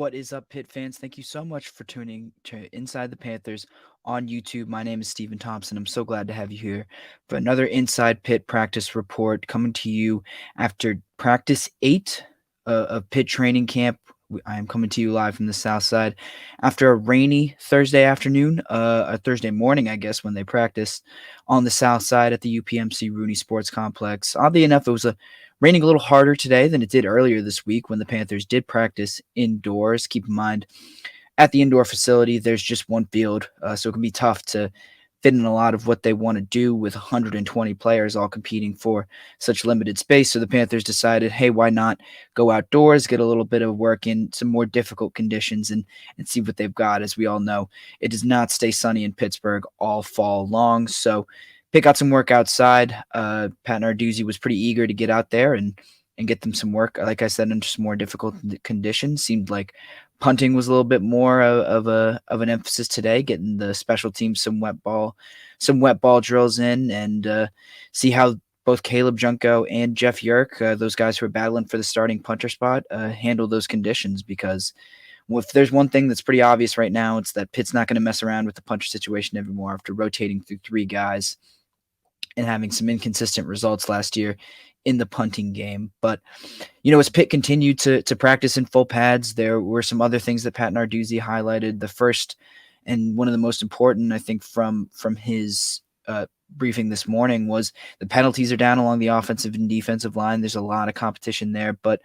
What is up, Pitt fans? Thank you so much for tuning to Inside the Panthers on YouTube. My name is Stephen Thompson. I'm so glad to have you here for another Inside Pitt practice report coming to you after practice 8 of Pitt training camp. I am coming to you live from the South Side after a rainy Thursday afternoon, a Thursday morning, I guess, when they practiced on the South Side at the UPMC Rooney Sports Complex. Oddly enough, it was raining a little harder today than it did earlier this week when the Panthers did practice indoors. Keep in mind, at the indoor facility, there's just one field, so it can be tough to fit in a lot of what they want to do with 120 players all competing for such limited space. So the Panthers decided, hey, why not go outdoors, get a little bit of work in some more difficult conditions, and see what they've got. As we all know, it does not stay sunny in Pittsburgh all fall long. So pick out some work outside. Pat Narduzzi was pretty eager to get out there and get them some work. Like I said, under some more difficult conditions. Seemed like punting was a little bit more of an emphasis today, getting the special teams some wet ball drills in, and see how both Caleb Junko and Jeff Yerk, those guys who are battling for the starting punter spot, handle those conditions. Because if there's one thing that's pretty obvious right now, it's that Pitt's not going to mess around with the punter situation anymore after rotating through three guys and having some inconsistent results last year in the punting game. But as Pitt continued to practice in full pads, there were some other things that Pat Narduzzi highlighted. The first and one of the most important, I think, from his briefing this morning was the penalties are down along the offensive and defensive line. There's a lot of competition there, but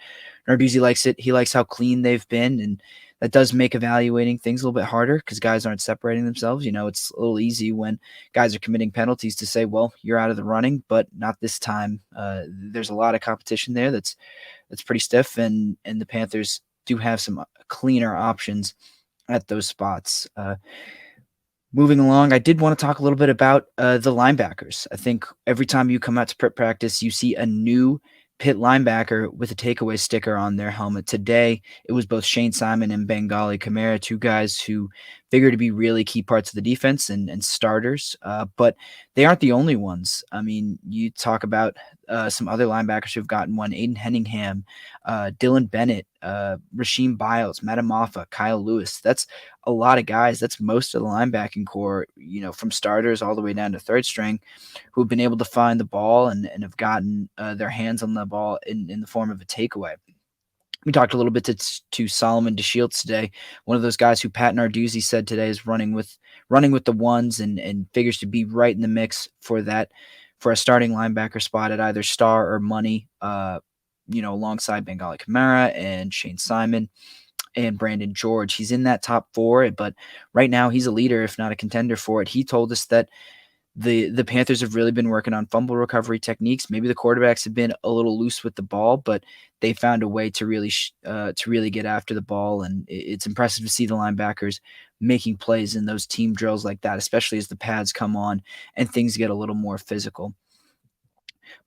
Narduzzi likes it. He likes how clean they've been, and that does make evaluating things a little bit harder because guys aren't separating themselves. It's a little easy when guys are committing penalties to say, well, you're out of the running, but not this time. There's a lot of competition there that's pretty stiff, and the Panthers do have some cleaner options at those spots. Moving along, I did want to talk a little bit about the linebackers. I think every time you come out to Pitt practice, you see a new Pitt linebacker with a takeaway sticker on their helmet. Today, it was both Shane Simon and Bengali Kamara, two guys who figure to be really key parts of the defense and starters, but they aren't the only ones. I mean, you talk about some other linebackers who've gotten one: Aiden Henningham, Dylan Bennett, Rasheem Biles, Matamaffa, Kyle Lewis. That's a lot of guys. That's most of the linebacking core, from starters all the way down to third string, who've been able to find the ball and have gotten their hands on the ball in the form of a takeaway. We talked a little bit to Solomon DeShields today, one of those guys who Pat Narduzzi said today is running with the ones and figures to be right in the mix for a starting linebacker spot at either star or money, alongside Bengali Kamara and Shane Simon and Brandon George. He's in that top four, but right now he's a leader, if not a contender for it. He told us that the Panthers have really been working on fumble recovery techniques. Maybe the quarterbacks have been a little loose with the ball, but they found a way to really get after the ball, and it's impressive to see the linebackers making plays in those team drills like that, especially as the pads come on and things get a little more physical.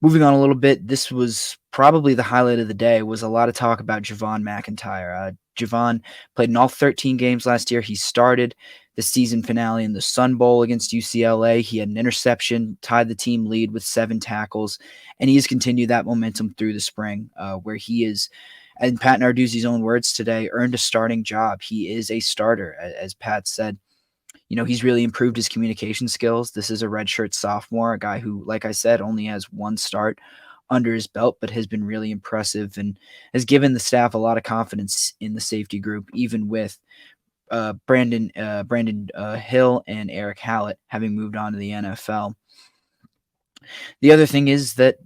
Moving on a little bit, this was probably the highlight of the day. Was a lot of talk about Javon McIntyre. Javon played in all 13 games last year. He started the season finale in the Sun Bowl against UCLA. He had an interception, tied the team lead with 7 tackles, and he has continued that momentum through the spring, where he is, in Pat Narduzzi's own words today, earned a starting job. He is a starter, as Pat said. He's really improved his communication skills. This is a redshirt sophomore, a guy who, like I said, only has one start under his belt, but has been really impressive and has given the staff a lot of confidence in the safety group, even with Brandon Hill and Eric Hallett having moved on to the NFL. The other thing is that,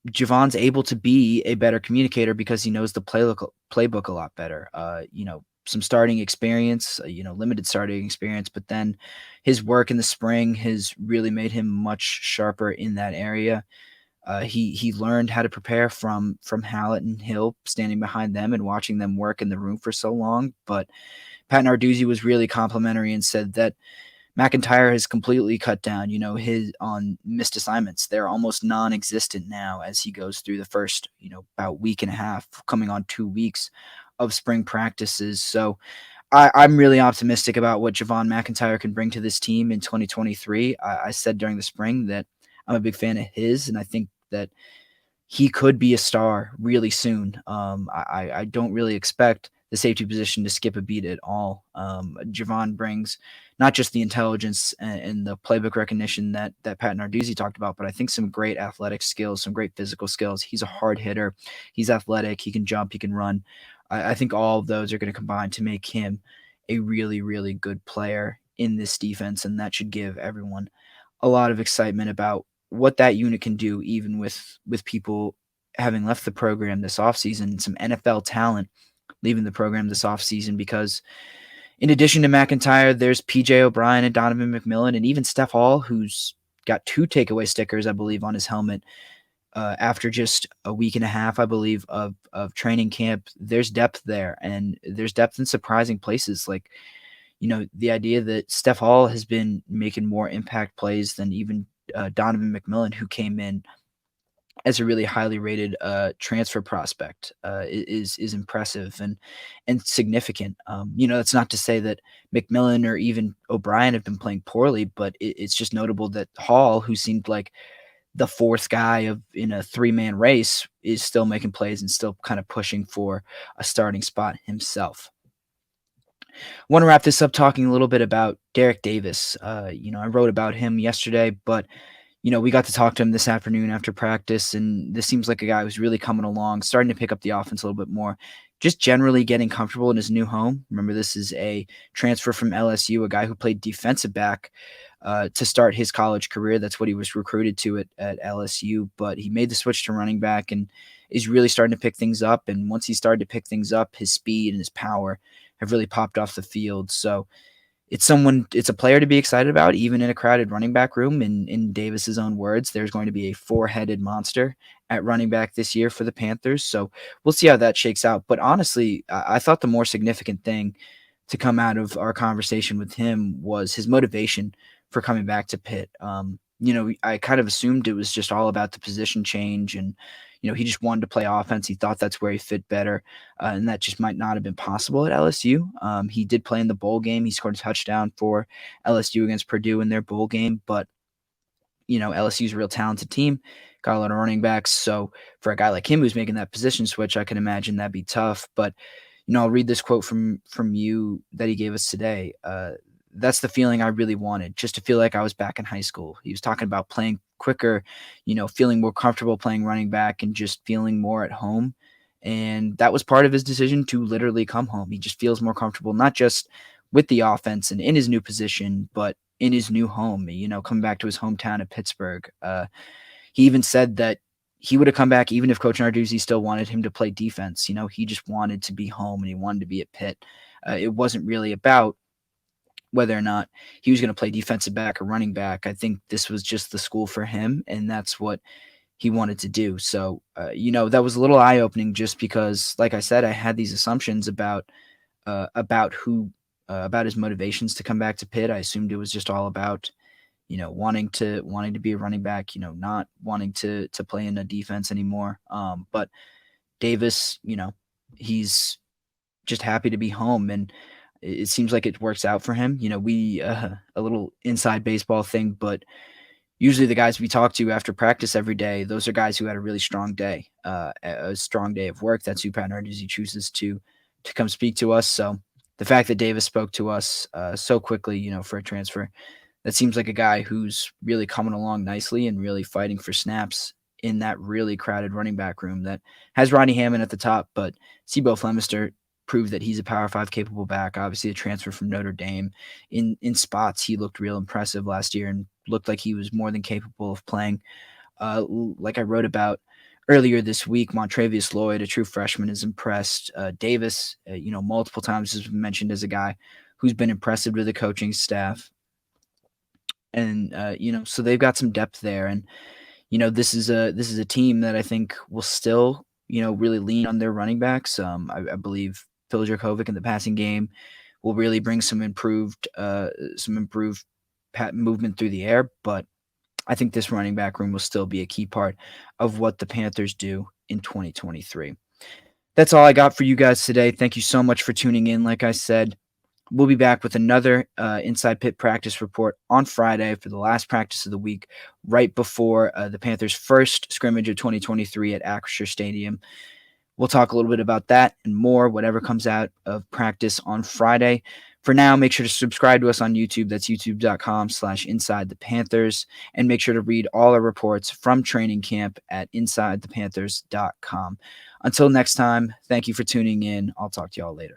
Javon's able to be a better communicator because he knows the playbook a lot better. Some starting experience, limited starting experience, but then his work in the spring has really made him much sharper in that area. He learned how to prepare from Hallett and Hill, standing behind them and watching them work in the room for so long. But Pat Narduzzi was really complimentary and said that McIntyre has completely cut down, his on missed assignments. They're almost non-existent now as he goes through the first, about week and a half, coming on 2 weeks of spring practices. So I'm really optimistic about what Javon McIntyre can bring to this team in 2023. I said during the spring that I'm a big fan of his, and I think that he could be a star really soon. I don't really expect the safety position to skip a beat at all. Javon brings not just the intelligence and the playbook recognition that Pat Narduzzi talked about, but I think some great athletic skills, some great physical skills. He's a hard hitter. He's athletic. He can jump. He can run. I think all of those are going to combine to make him a really, really good player in this defense, and that should give everyone a lot of excitement about what that unit can do, even with people having left the program this offseason, some NFL talent leaving the program this offseason, because in addition to McIntyre, there's PJ O'Brien and Donovan McMillan, and even Steph Hall, who's got 2 takeaway stickers, I believe, on his helmet after just a week and a half, I believe, of training camp. There's depth there, and there's depth in surprising places. Like, the idea that Steph Hall has been making more impact plays than even Donovan McMillan, who came in as a really highly rated transfer prospect, is impressive and significant. That's not to say that McMillan or even O'Brien have been playing poorly, but it's just notable that Hall, who seemed like the 4th guy in a 3-man race, is still making plays and still kind of pushing for a starting spot himself. Want to wrap this up talking a little bit about Derek Davis. I wrote about him yesterday, but we got to talk to him this afternoon after practice, and this seems like a guy who's really coming along, starting to pick up the offense a little bit more, just generally getting comfortable in his new home. Remember, this is a transfer from LSU, a guy who played defensive back to start his college career. That's what he was recruited to at LSU, but he made the switch to running back and is really starting to pick things up. And once he started to pick things up, his speed and his power have really popped off the field. So it's a player to be excited about, even in a crowded running back room. In Davis's own words, there's going to be a 4-headed monster at running back this year for the Panthers. So we'll see how that shakes out. But honestly, I thought the more significant thing to come out of our conversation with him was his motivation for coming back to Pitt. I kind of assumed it was just all about the position change, and he just wanted to play offense. He thought that's where he fit better, and that just might not have been possible at LSU. He did play in the bowl game. He scored a touchdown for LSU against Purdue in their bowl game, but LSU's a real talented team, got a lot of running backs. So for a guy like him who's making that position switch, I can imagine that'd be tough. But I'll read this quote from you that he gave us today. That's the feeling I really wanted, just to feel like I was back in high school. He was talking about playing quicker, feeling more comfortable playing running back and just feeling more at home. And that was part of his decision to literally come home. He just feels more comfortable, not just with the offense and in his new position, but in his new home, coming back to his hometown of Pittsburgh. He even said that he would have come back even if Coach Narduzzi still wanted him to play defense. He just wanted to be home and he wanted to be at Pitt. It wasn't really about whether or not he was going to play defensive back or running back. I think this was just the school for him, and that's what he wanted to do. So, that was a little eye-opening, just because, like I said, I had these assumptions about his motivations to come back to Pitt. I assumed it was just all about, wanting to be a running back, not wanting to play in a defense anymore. But Davis, he's just happy to be home, and it seems like it works out for him. We a little inside baseball thing, but usually the guys we talk to after practice every day, those are guys who had a really strong day, a strong day of work. That's who Pat Narduzzi chooses to come speak to us. So the fact that Davis spoke to us so quickly, for a transfer, that seems like a guy who's really coming along nicely and really fighting for snaps in that really crowded running back room that has Ronnie Hammond at the top, but Sibo Flemister proved that he's a Power 5 capable back. Obviously, a transfer from Notre Dame. In spots, he looked real impressive last year and looked like he was more than capable of playing. Like I wrote about earlier this week, Montrevious Lloyd, a true freshman, is impressed. Davis, multiple times has been mentioned as a guy who's been impressive with the coaching staff. And, so they've got some depth there. And, this is a team that I think will still, really lean on their running backs. I believe Phil Jurkovic in the passing game will really bring some improved movement through the air. But I think this running back room will still be a key part of what the Panthers do in 2023. That's all I got for you guys today. Thank you so much for tuning in. Like I said, we'll be back with another Inside Pitt practice report on Friday for the last practice of the week, right before the Panthers' first scrimmage of 2023 at Acrisure Stadium. We'll talk a little bit about that and more, whatever comes out of practice on Friday. For now, make sure to subscribe to us on YouTube. That's youtube.com/Inside the Panthers. And make sure to read all our reports from training camp at InsideThePanthers.com. Until next time, thank you for tuning in. I'll talk to y'all later.